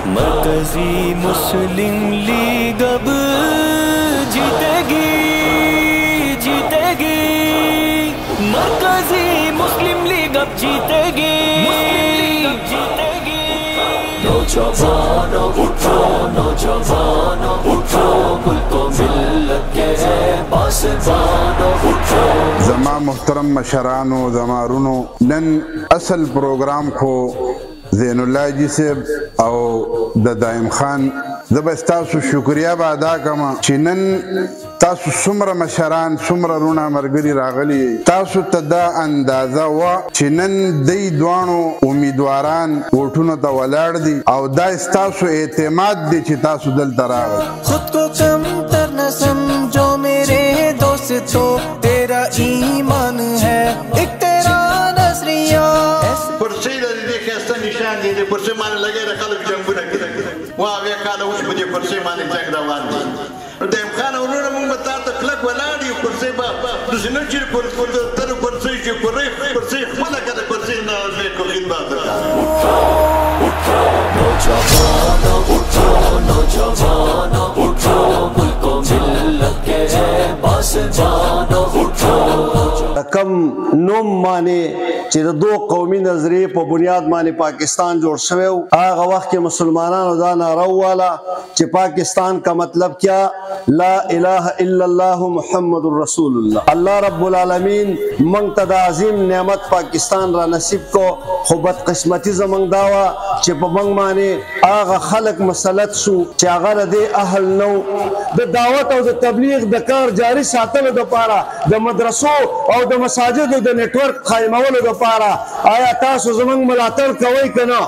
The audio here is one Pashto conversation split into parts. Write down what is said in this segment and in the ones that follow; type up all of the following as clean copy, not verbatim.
मरकजी मुस्लिम लीग अब जीतेगी जीतेगी, मरकजी मुस्लिम लीग अब जीतेगी जीतेगी। नौजवानों उठो, नौजवानों उठो, मुल्क मिल्लत के पासबानों उठो। जमा मुहतरम मशरानो जमारुनो नन असल प्रोग्राम को ज़ैनुल्लाह जी से और दाइम खान जबस्तासु शुक्रिया अदा कमा चिनन तासु सुमर मशरान सुमर रुना मरगरी रागली तासु तदा अंदाजा व चिनन दई द्वानो उम्मीदवारान वोटुनो ता वलाड़ दी और दास्तासु एतमाद दी ची तासु दल तराग। खुद को कम तर न समझो मेरे दोस्तों, तेरा ईमान है एक तेरा नजरिया। दे परसे माने लगे रखल जंग बुना वा वे काला उस मुझे परसे माने जंग रवान दी देम खान उन्होंने मुंग बता तो क्लक वलाडी परसे बा दुसने चिर पर तर परसे जो परसे मला करे परसे ना ले को खिदमत का। उठो नौजवानों उठो, नौजवानों उठो, मुल्क मिल्लत के पासबानों उठो। कम नोम माने چې د دو قومي نظریې په بنیاد باندې پاکستان جوړ شوی و، هغه وخت کې مسلمانانو دا نعره وواله چې پاکستان کا مطلب کیا لا اله الا الله محمد رسول الله۔ الله رب العالمین موږ ته د عظیم نعمت پاکستان را نصیب کو، خو بدقسمتي زموږ دا وه چې په موږ باندې هغه خلک مسلط شو چې هغه د دې اهل نه و د دعوت او د تبلیغ د کار جاري ساتلو دپاره د مدرسو او د مساجدو د نیټورک قایمولو دپاره آیا تاسو زمونږ ملاتړ کوئ که نه؟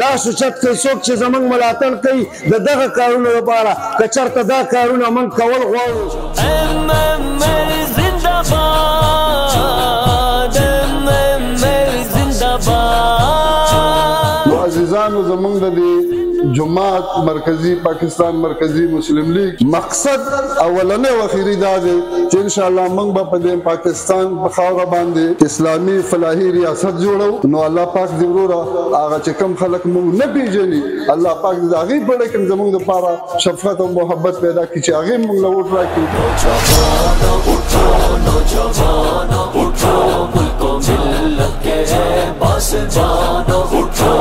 لاس اوچت کړئ څوک چې زمونږ ملاتړ کوي د دغه کارونو لپاره که چېرته دا کارونه موږ کول غواړو۔ نو عزیزانو زمونږ د دې جماعت مرکزی پاکستان مرکزی مسلم لیگ مقصد اولنی و اخیری دا دی چې انشاءاللہ موږ به په دې پاکستان په خاوره باندې اسلامي فلاحي ریاست جوړو۔ نو الله پاک دې وروره هغه چې کوم خلک موږ نه پیژني الله پاک دې د هغې په ډګه کې زموږ دپاره شفقت او محبت پیدا کړي چې هغې موږ له ووټ راکړي۔ نوجوانوں اٹھو، نوجوانوں اٹھو، ملک و ملت کے پاسبانوں اٹھو۔